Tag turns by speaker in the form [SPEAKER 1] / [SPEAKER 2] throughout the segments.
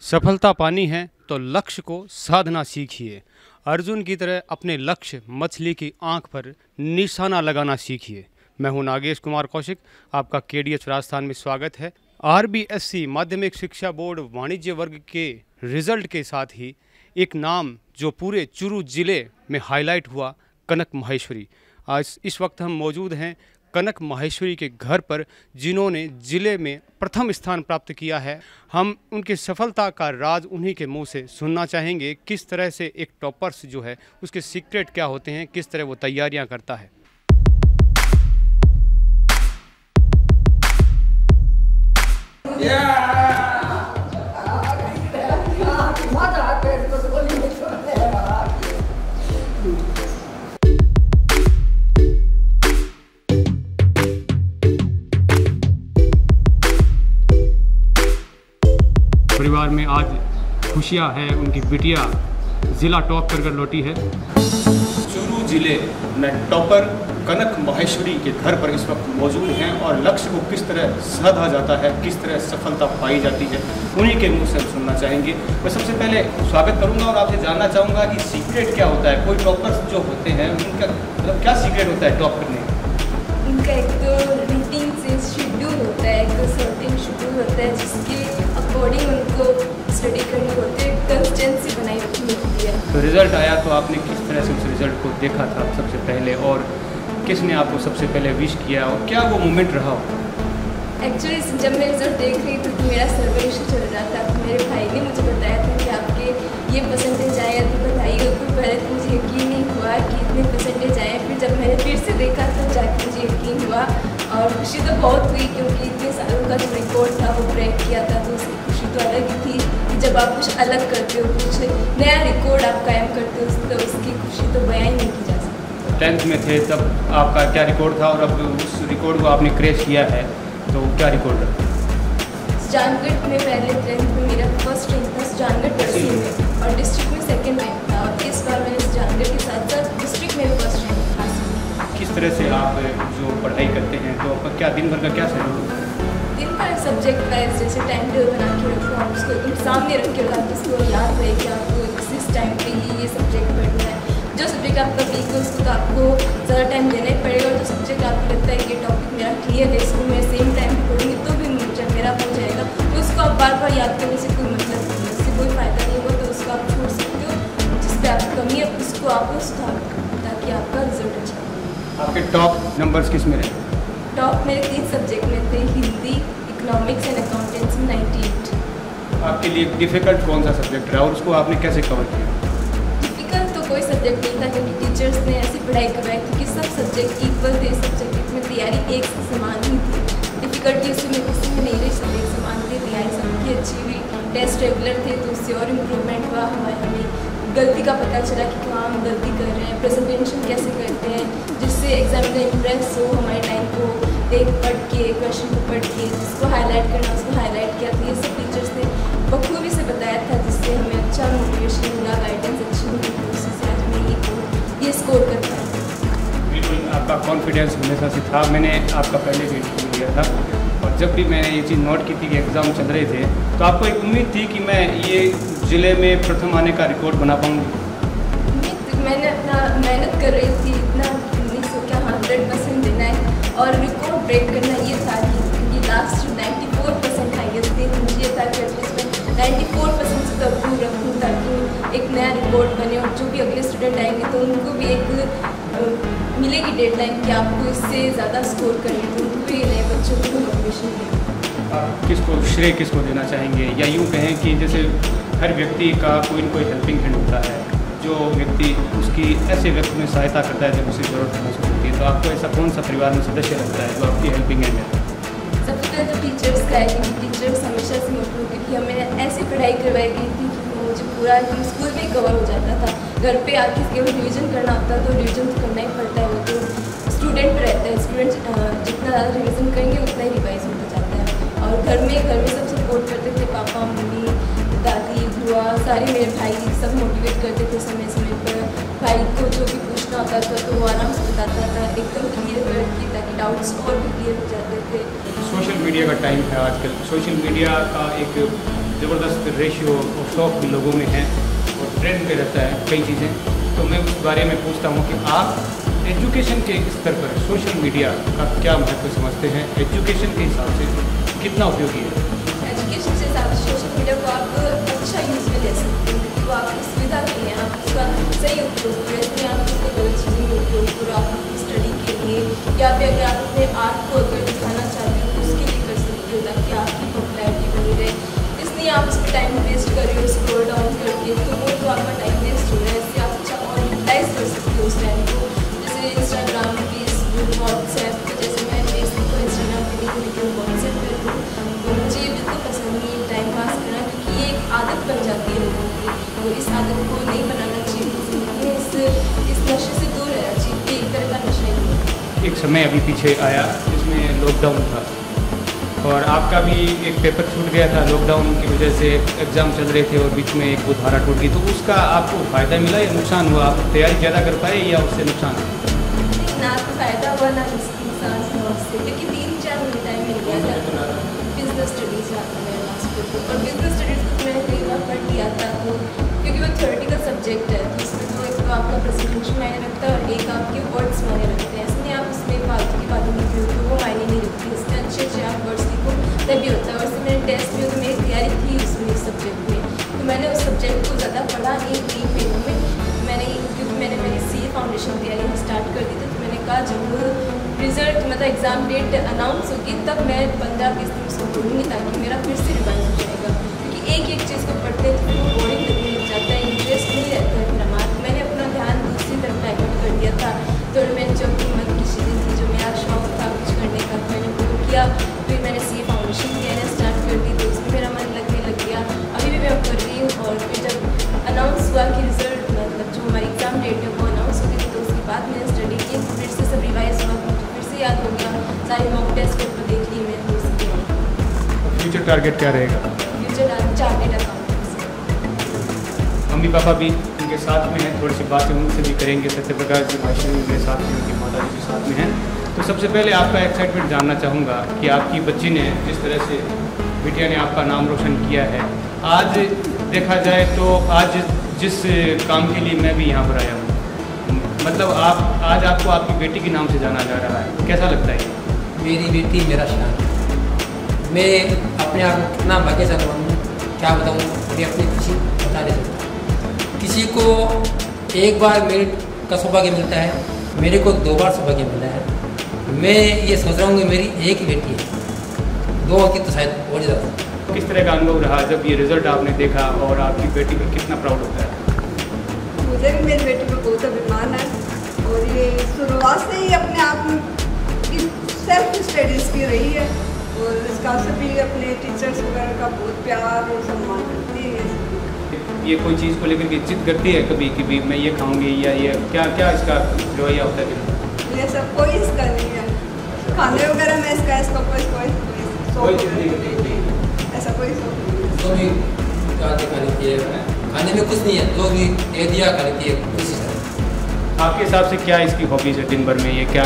[SPEAKER 1] सफलता पानी है तो लक्ष्य को साधना सीखिए। अर्जुन की तरह अपने लक्ष्य मछली की आंख पर निशाना लगाना सीखिए। मैं हूं नागेश कुमार कौशिक, आपका केडीएच राजस्थान में स्वागत है। आरबीएससी माध्यमिक शिक्षा बोर्ड वाणिज्य वर्ग के रिजल्ट के साथ ही एक नाम जो पूरे चुरू जिले में हाईलाइट हुआ, कनक माहेश्वरी। आज इस वक्त हम मौजूद हैं कनक माहेश्वरी के घर पर, जिन्होंने जिले में प्रथम स्थान प्राप्त किया है। हम उनकी सफलता का राज उन्हीं के मुंह से सुनना चाहेंगे। किस तरह से एक टॉपर्स जो है उसके सीक्रेट क्या होते हैं, किस तरह वो तैयारियां करता है। परिवार में आज खुशियां है, उनकी बिटिया जिला टॉप कर लौटी है। चूरू जिले में टॉपर कनक माहेश्वरी के घर पर इस वक्त मौजूद हैं और लक्ष्य को किस तरह साधा जाता है, किस तरह सफलता पाई जाती है, उन्हीं के मुंह से हम सुनना चाहेंगे। मैं सबसे पहले स्वागत करूंगा और आपसे जानना चाहूँगा कि सीक्रेट क्या होता है। कोई टॉपर्स जो होते हैं उनका मतलब क्या सीक्रेट होता है टॉप करने?
[SPEAKER 2] उनका एक तो रूटीन से शेड्यूल होता है, एक तो सर्टेन शेड्यूल होता है जिसके अकॉर्डिंग उनको स्टडी करनी होती है, कंसिस्टेंसी बनाई रखनी होती है।
[SPEAKER 1] तो रिजल्ट आया तो आपने किस तरह से उस रिजल्ट को देखा था सबसे पहले, और किसने आपको सबसे पहले विश किया और क्या वो मोमेंट रहा हो?
[SPEAKER 2] एक्चुअली जब मैं रिजल्ट देख रही थी तो मेरा सर्वे इशू चल रहा था, तो मेरे भाई ने मुझे बताया था कि आपके ये परसेंटेज आया तो बताइए। तो पहले तो मुझे यकीन नहीं हुआ कि इतने परसेंटेज आए, फिर जब मैंने फिर से देखा तो जाके मुझे यकीन हुआ और खुशी तो बहुत हुई, क्योंकि इतने सालों का जो रिकॉर्ड था वो ब्रेक किया था। तो उसकी खुशी तो अलग ही थी कि जब आप कुछ अलग करते हो, कुछ नया रिकॉर्ड आप कायम करते हो, तो उसकी खुशी तो बयां ही नहीं की जा सकती।
[SPEAKER 1] 10th में थे तब आपका क्या रिकॉर्ड था और अब उस रिकॉर्ड को आपने क्रैश किया है, तो क्या रिकॉर्ड रहा?
[SPEAKER 2] सुजानगढ़ में पहले 10th में मेरा फर्स्ट रैंक था, सुजानगढ़ तहसील में, और डिस्ट्रिक्ट में सेकंड रैंक था। और इस बार मैंने सुजानगढ़ के साथ साथ डिस्ट्रिक्ट में फर्स्ट रैंक हासिल किया।
[SPEAKER 1] किस तरह से आप जो पढ़ाई करते हैं तो आपका क्या दिन भर का क्या शेड्यूल होता है?
[SPEAKER 2] दिन भर सब्जेक्ट का जैसे टाइम टेबल बना के रखो, आप उसको एकदम सामने रख के रखा, जिसको याद रहे कि आपको इस टाइम पे ये सब्जेक्ट पढ़ना है। जो सब्जेक्ट आपका वीक है उसको तो आपको ज़्यादा टाइम देना ही पड़ेगा, और जो सब्जेक्ट आपको लगता है कि ये टॉपिक मेरा क्लियर है, इसको मैं सेम टाइम पे पढ़ूँगी तो भी जब मेरा हो जाएगा, तो उसको आप बार बार याद करने से कोई मतलब नहीं है, उससे कोई फ़ायदा नहीं होगा। तो उसको आप छोड़ सकते हो, जिस पर आपकी कमी है उसको आप सुधार, ताकि आपका रिजल्ट अच्छा हो।
[SPEAKER 1] आपके टॉप नंबर्स किस में रहे?
[SPEAKER 2] टॉप मेरे 3 सब्जेक्ट में थे, हिंदी, इकोनॉमिक्स एंड अकाउंटेंसी, 98।
[SPEAKER 1] आपके लिए डिफ़िकल्ट कौन सा सब्जेक्ट रहा और उसको आपने कैसे कवर किया?
[SPEAKER 2] डिफ़िकल्ट तो कोई सब्जेक्ट नहीं था, क्योंकि टीचर्स ने ऐसी पढ़ाई करवाई थी कि सब सब्जेक्ट इक्वल थे, सब सब्जेक्ट में तैयारी एक समान ही थी। डिफ़िकल्टी उसमें किसी में नहीं रही, सब एक समान थी, तैयारी सबकी अच्छी हुई, टेस्ट रेगुलर थे तो उससे और इम्प्रूवमेंट हुआ। हमें गलती का पता चला कि हाँ हम गलती कर रहे हैं, प्रेजेंटेशन कैसे करते हैं जिससे एग्जामिनर इम्प्रेस हो हमारे टाइम को देख पढ़ के, क्वेश्चन को पढ़ के, जिसको हाईलाइट करना उसको हाईलाइट किया। तो ये सब टीचर्स ने बखूबी से बताया था, जिससे हमें अच्छा मोटिवेशन मिला, गाइडेंस अच्छी मिली, तो उसी से आज मैं ये स्कोर कर पाई।
[SPEAKER 1] बिल्कुल, आपका कॉन्फिडेंस हमेशा से था। मैंने आपका पहले भी इंटरव्यू लिया था और जब भी मैंने ये चीज़ नोट की थी कि एग्ज़ाम चल रहे थे तो आपको एक उम्मीद थी कि मैं ये ज़िले में प्रथम आने का रिकॉर्ड बना पाऊँगी।
[SPEAKER 2] मैंने अपना मेहनत कर रही थी, इतना 100% देना है और रिकॉर्ड ब्रेक करना ये था कि लास्ट 94% हाईएस्ट थी, तो मुझे ये था कि एटलीस्ट मैं 94% से तक दूर रखूँ, ताकि एक नया रिकॉर्ड बने और जो भी अगले स्टूडेंट आएंगे तो उनको भी एक मिलेगी डेडलाइन कि आपको इससे ज़्यादा स्कोर करनी, तो उनको भी नए बच्चों को मोटिवेशन देगी।
[SPEAKER 1] आप किसको श्रेय किसको देना चाहेंगे, या यूँ कहें कि जैसे हर व्यक्ति का कोई न कोई हेल्पिंग हैंड होता है, जो व्यक्ति उसकी ऐसे व्यक्ति में सहायता करता है जब उसे ज़रूरत महसूस होती है, तो आपको ऐसा कौन सा परिवार में सदस्य लगता है जो आपकी हेल्पिंग हैंड है?
[SPEAKER 2] सबसे पहले तो टीचर्स का है, क्योंकि टीचर्स हमेशा से मोटिवेट, क्योंकि हमें ऐसी पढ़ाई करवाई गई थी कि वो मुझे पूरा स्कूल में कवर हो जाता था। घर पे आके केवल रिविज़न करना होता तो रिविज़न तो करना ही पड़ता है, वो तो स्टूडेंट पर रहता है। स्टूडेंट जितना ज़्यादा रिविज़न करेंगे उतना ही रिवाइज होता जाता है। और घर में सब सपोर्ट करते थे, पापा मम्मी दादी बुआ सारे, मेरे भाई सब मोटिवेट करते थे समय समय पर। भाई को जो भी पूछना होता था तो वो आराम से बताता था, एकदम क्लियर करके, ताकि डाउट्स और भी क्लियर हो जाते थे।
[SPEAKER 1] सोशल मीडिया का टाइम है आजकल। सोशल मीडिया का एक ज़बरदस्त रेशियो और शौक भी लोगों में है और ट्रेंड पे रहता है कई चीज़ें। तो मैं उस बारे में पूछता हूँ कि आप एजुकेशन के स्तर पर सोशल मीडिया का क्या महत्व समझते हैं, एजुकेशन के हिसाब से कितना उपयोगी है?
[SPEAKER 2] एजुकेशन से ज़्यादा सोशल मीडिया को आप अच्छा यूज़ में ले सकते हैं, क्योंकि वो आपकी सुविधा के लिए आप उसका सही उपयोग करें। इसमें आप उसको गलत चीज़ों में उपयोग करो, आप अपनी स्टडी के लिए या फिर अगर आप अपने आर्ट को अगर दिखाना चाहते हो तो उसके लिए कर सकते हो, ताकि आपकी पॉपुलैरिटी बनी रहे। इसलिए आप उस पर टाइम वेस्ट कर रहे हो स्क्रॉल डाउन करके, तो वो तो आपका टाइम वेस्ट हो रहा है। इससे आप अच्छा और यूटिलाइज कर सकते हो उस टाइम को, जैसे इंस्टाग्राम, फेसबुक, व्हाट्सएप। तो जैसे मैं फेसबुक और इंस्टाग्राम पे नहीं, लेकिन व्हाट्सएप पर हूँ, तो मुझे बिल्कुल पसंद नहीं है टाइम पास करना, क्योंकि ये एक आदत बन जाती है लोगों की। तो इस आदत को नहीं बनाना चाहिए, इस नशे से दूर रहना चाहिए। एक तरह का नशा ही है।
[SPEAKER 1] एक समय अभी पीछे आया जिसमें लॉकडाउन था और आपका भी एक पेपर छूट गया था लॉकडाउन की वजह से, एग्ज़ाम चल रहे थे और बीच में एक वो धारा टूट गई, तो उसका आपको फ़ायदा मिला या नुकसान हुआ? आप तैयारी ज़्यादा कर पाए या उससे नुकसान हुआ?
[SPEAKER 2] ना तो फ़ायदा हुआ ना नुकसान हुआ उससे, क्योंकि 3-4 महीने टाइम मिल गया था बिजनेस स्टडीज़ आता है लास्ट पेपर, और बिजनेस स्टडीज़ को मैंने कई बार पढ़ लिया था, तो क्योंकि वो थ्योरेटिकल सब्जेक्ट है, तो उसमें तो एक तो आपका प्रेजेंटेशन मायने रखता है और एक आपके वर्ड्स मायने रखते हैं। इसलिए आप उसमें फालतू की बातें लिखी हो तो वो मायने नहीं रखती, इससे अच्छे आप वर्ड्स लिखो तभी होता है। वैसे मेरे टेस्ट में तो मेरी तैयारी थी उसमें, इस सब्जेक्ट में, तो मैंने उस सब्जेक्ट को ज़्यादा पढ़ा नहीं 3 महीनों में मैंने, क्योंकि मैंने मेरी CA फाउंडेशन तैयारी स्टार्ट कर दी थी। तो मैंने कहा जब रिज़ल्ट मतलब एग्ज़ाम डेट अनाउंस होगी तब मैं 15-20 दिन उसको पढ़ूँगी, ताकि मेरा फिर से रिवाइज हो जाएगा, क्योंकि एक एक चीज़ को पढ़ते हैं तो फिर वो बोरिंग लगने लग जाता है, इंटरेस्ट नहीं रहता है फिर हमारा। मैंने अपना ध्यान दूसरी तरफ डाइवर्ट कर दिया था, तो मैंने जो अपनी मन की चीज़ें थी, जो मेरा शौक था कुछ करने का, मैंने वो किया। फिर मैंने CA फाउंडेशन तैयारी स्टार्ट कर दी, तो उसमें मेरा मन लगने लग गया। अभी भी मैं कर रही हूँ, और फिर जब अनाउंस हुआ कि रिज़ल्ट मतलब जो हमारी एग्ज़ाम डेट है वो अनाउंस हो गई, तो उसके बाद मैंने स्टडी की, फिर से सब रिवाइज हुआ, मुझे फिर से याद हो गया, सारी मॉक टेस्ट पेपर देख ली मैंने, तो उसके
[SPEAKER 1] फ्यूचर टारगेट क्या रहेगा?
[SPEAKER 2] Future target accountancy.
[SPEAKER 1] Mummy papa भी उनके साथ में हैं, थोड़ी सी बातें उनसे भी करेंगे। सत्यप्रकाश जी भाषण मेरे साथ में, उनकी माता जी भी साथ में हैं। तो सबसे पहले आपका एक्साइटमेंट जानना चाहूँगा कि आपकी बच्ची ने जिस तरह से, बिटिया ने आपका नाम रोशन किया है, आज देखा जाए तो आज जिस काम के लिए मैं भी यहाँ पर आया हूँ, मतलब आप आज आपको आपकी बेटी के नाम से जाना जा रहा है, कैसा लगता है?
[SPEAKER 3] मेरी बेटी मेरा शान। मैं अपने आप को कितना भाग्यशाली मानूँ, क्या बताऊँ, मुझे अपनी खुशी बता नहीं सकता। किसी को एक बार मेरिट का सौभाग्य मिलता है, मेरे को 2 बार सौभाग्य मिला है। मैं ये सोच रहा हूँ कि मेरी एक ही बेटी है, 2 की तो शायद और ज़्यादा।
[SPEAKER 1] किस तरह का अनुभव रहा जब ये रिज़ल्ट आपने देखा और आपकी बेटी पर कितना प्राउड होता है?
[SPEAKER 4] मुझे भी मेरी बेटी पर बहुत अभिमान है, और ये शुरुआत से ही अपने आप में सेल्फ स्टडीज़ की रही है, और इसका सभी अपने टीचर्स वगैरह का बहुत प्यार और सम्मान करती है।
[SPEAKER 1] ये कोई चीज़ को लेकर के जिद करती है कभी कि भी मैं ये खाऊंगी या ये क्या क्या इसका रवैया होता है?
[SPEAKER 4] ये सब कोई इसका नहीं है, खाने वगैरह में इसका कोई
[SPEAKER 1] चीज़ नहीं करती,
[SPEAKER 4] ऐसा कोई शौक नहीं है।
[SPEAKER 3] जो भी खा लेती है, खाने में कुछ नहीं है, जो भी दे दिया खा लेती है उसी तरह।
[SPEAKER 1] आपके हिसाब से क्या इसकी हॉबीज़ है दिन भर में, ये क्या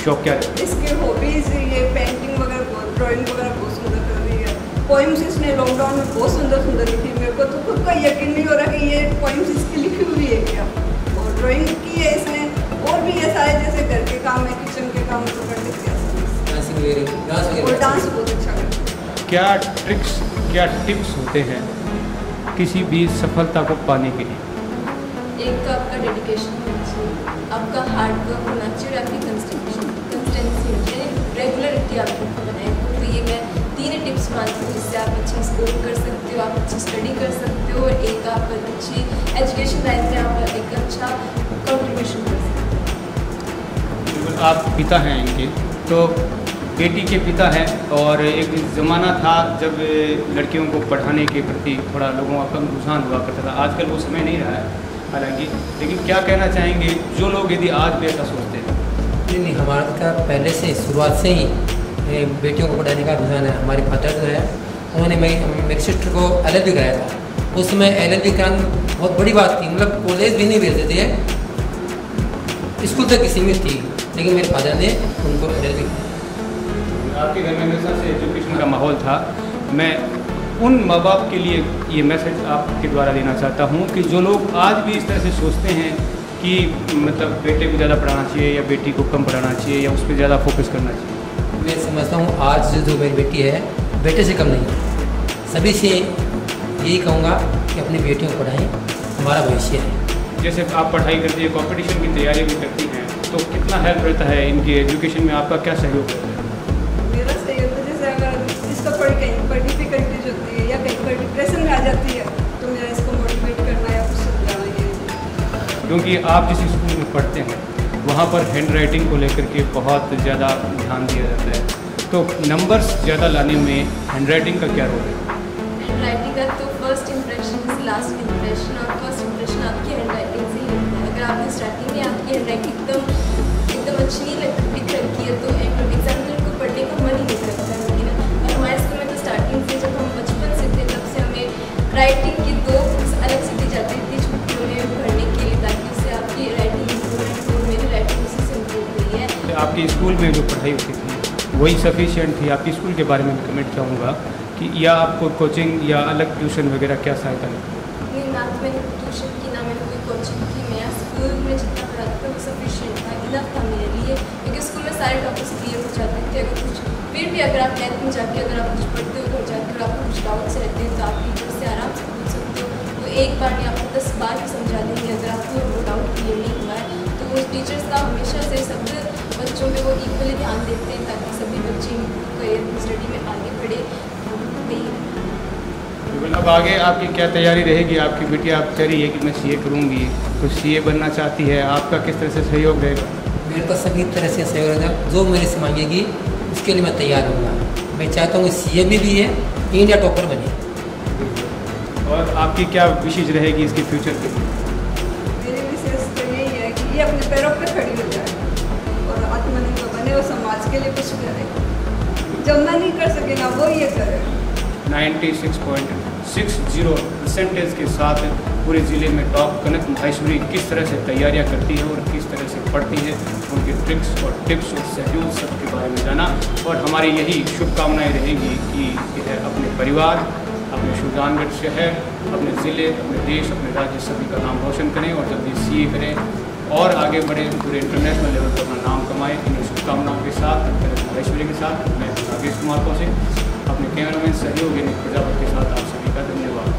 [SPEAKER 1] शौक क्या रहता है?
[SPEAKER 4] इसकी हॉबीज़ ये पेंटिंग वगैरह, ड्राइंग वगैरह बहुत सुंदर कर रही है। पोइम्स इसने लॉकडाउन में बहुत सुंदर सुंदर लिखी, मेरे को तो खुद का यकीन नहीं हो रहा कि ये पोइम्स इसकी लिखी हुई है क्या। और ड्राइंग की है इसने, और भी ऐसा है जैसे घर के काम है, किचन के काम तो कर लेती है, और डांस बहुत अच्छा करती है।
[SPEAKER 1] क्या ट्रिक्स, क्या टिप्स होते हैं किसी भी सफलता को पाने के लिए?
[SPEAKER 2] एक तो आपका डेडिकेशन होना चाहिए, आपका हार्ड वर्क होना चाहिए, और आपकी कंसिस्टेंसी होनी चाहिए, रेगुलरिटी आपको बनाए। तो ये मैं 3 टिप्स मानती हूँ जिससे आप अच्छा स्कोर कर सकते हो, आप अच्छी स्टडी कर सकते हो, और एक आप अच्छी एजुकेशन लाइन में आप एक अच्छा कंट्रीब्यूशन कर सकते हो।
[SPEAKER 1] आप पिता हैं इनके, तो बेटी के पिता हैं, और एक ज़माना था जब लड़कियों को पढ़ाने के प्रति थोड़ा लोगों का कम रुझान हुआ करता था, आजकल वो समय नहीं रहा है हालांकि, लेकिन क्या कहना चाहेंगे जो लोग यदि आज भी ऐसा सोचते हैं?
[SPEAKER 3] नहीं, हमारा का पहले से शुरुआत से ही बेटियों को पढ़ाने का रुझान है। हमारे फादर जो है उन्होंने मेरी सिस्टर को LLB कराया था, उस समय LLB कराना बहुत बड़ी बात थी, मतलब कॉलेज भी नहीं भेजते थे, स्कूल तक सीमित थी, लेकिन मेरे फादर ने उनको LLB।
[SPEAKER 1] आपके घर में हमेशा से एजुकेशन का माहौल था। मैं उन माँ बाप के लिए ये मैसेज आपके द्वारा देना चाहता हूँ कि जो लोग आज भी इस तरह से सोचते हैं कि मतलब बेटे को ज़्यादा पढ़ाना चाहिए या बेटी को कम पढ़ाना चाहिए या उस पर ज़्यादा फोकस करना चाहिए।
[SPEAKER 3] मैं समझता हूँ आज जो मेरी बेटी है बेटे से कम नहीं है। सभी से यही कहूँगा कि अपनी बेटियों को पढ़ाएं, हमारा भविष्य है।
[SPEAKER 1] जैसे आप पढ़ाई करती है, कंपटीशन की तैयारी भी करती हैं, तो कितना हेल्प रहता है इनकी एजुकेशन में, आपका क्या सहयोग रहता है?
[SPEAKER 4] मेरा सहयोग तो जैसे अगर इसका थोड़ी कहीं पर डिफिकल्टीज होती है या कहीं पर डिप्रेशन में आ जाती है तो मेरा इसको मोटिवेट करना या कुछ समझाना ये।
[SPEAKER 1] क्योंकि आप जिस स्कूल में पढ़ते हैं वहाँ पर हैंड राइटिंग को लेकर के बहुत ज़्यादा ध्यान दिया जाता है, तो नंबर्स ज़्यादा लाने में हैंड राइटिंग का क्या रोल है?
[SPEAKER 2] हैंड राइटिंग का तो first impression is last impression, और फर्स्ट इंप्रेशन आपकी हैंड राइटिंग से ही होता है। अगर आपने स्टार्टिंग में आपकी हैंड राइटिंग एकदम अच्छी नहीं दिख रखी है तो एग्जाम को पढ़ने का मन ही नहीं करता है, लेकिन और हमारे स्कूल में तो स्टार्टिंग से जब हम बचपन से थे तब से हमें राइटिंग की 2 बुक्स अलग से दी जाती थी छुट्टियों में पढ़ने के लिए, ताकि उससे आपकी राइटिंग इम्प्रूवमेंट हो। मेरी राइटिंग उसी से इम्प्रूव हुई है।
[SPEAKER 1] आपके स्कूल में जो पढ़ाई होती थी वही सफिशिएंट थी? आपके स्कूल के बारे में भी कमेंट चाहूँगा कि या आपको कोचिंग या अलग ट्यूशन वगैरह क्या सहायता लगी?
[SPEAKER 2] नहीं, ना तो मैंने ट्यूशन की, ना मैंने कोई कोचिंग की। मैं स्कूल में जितना पढ़ाता था वो सफिशिएंट था, इनफ था मेरे लिए, क्योंकि स्कूल में सारे टॉपिक्स क्लियर हो जाते थे। अगर कुछ फिर भी अगर आप 10th में जाके अगर आप कुछ पढ़ते हो घर जाके और आपको कुछ डाउट्स रहते हैं तो आप टीचर से आराम से पूछ सकते हो। तो एक बार नहीं आपको 10 बार भी समझा देंगे अगर आपको वो डाउट क्लियर नहीं हुआ है। तो वो टीचर्स का हमेशा से सब बच्चों पे वो इक्वली ध्यान देते हैं ताकि सभी बच्चे करियर स्टडी में आगे बढ़े।
[SPEAKER 1] अब आगे आपकी क्या तैयारी रहेगी? आपकी बेटी आप कह रही है कि मैं सीए करूँगी, तो सीए बनना चाहती है, आपका किस तरह से सहयोग रहेगा?
[SPEAKER 3] मेरे को सभी तरह से सहयोग रहेगा, जो मेरे से मांगेगी उसके लिए मैं तैयार हूँगा। मैं चाहता हूँ सीए में भी है, इंडिया टॉपर बने।
[SPEAKER 1] और आपकी क्या विशेष रहेगी इसके फ्यूचर के लिए?
[SPEAKER 4] मेरी विशेष तो यही है कि ये अपने पैरों पर खड़ी हो जाए और आत्मनिर्भर बने और समाज के लिए कुछ करे। जब मैं नहीं कर सकेगा वो ये करे।
[SPEAKER 1] 96.60% के साथ पूरे ज़िले में टॉप कनक माहेश्वरी किस तरह से तैयारियां करती है और किस तरह से पढ़ती है, उनके ट्रिक्स और टिप्स और सहयोग सबके बारे में जाना। और हमारी यही शुभकामनाएं रहेगी कि यह अपने परिवार, अपने सुल्तानगढ़ शहर, अपने ज़िले, अपने देश, अपने राज्य सभी का नाम रोशन करें और जल्दी सीए करें और आगे बढ़े, पूरे इंटरनेशनल लेवल पर अपना नाम कमाएं। इन शुभकामनाओं के साथ, कनक माहेश्वरी के साथ मैं नागेश कुमार कौशिक अपने कैमरामैन सहयोगी प्रजापति के साथ आप सभी का धन्यवाद।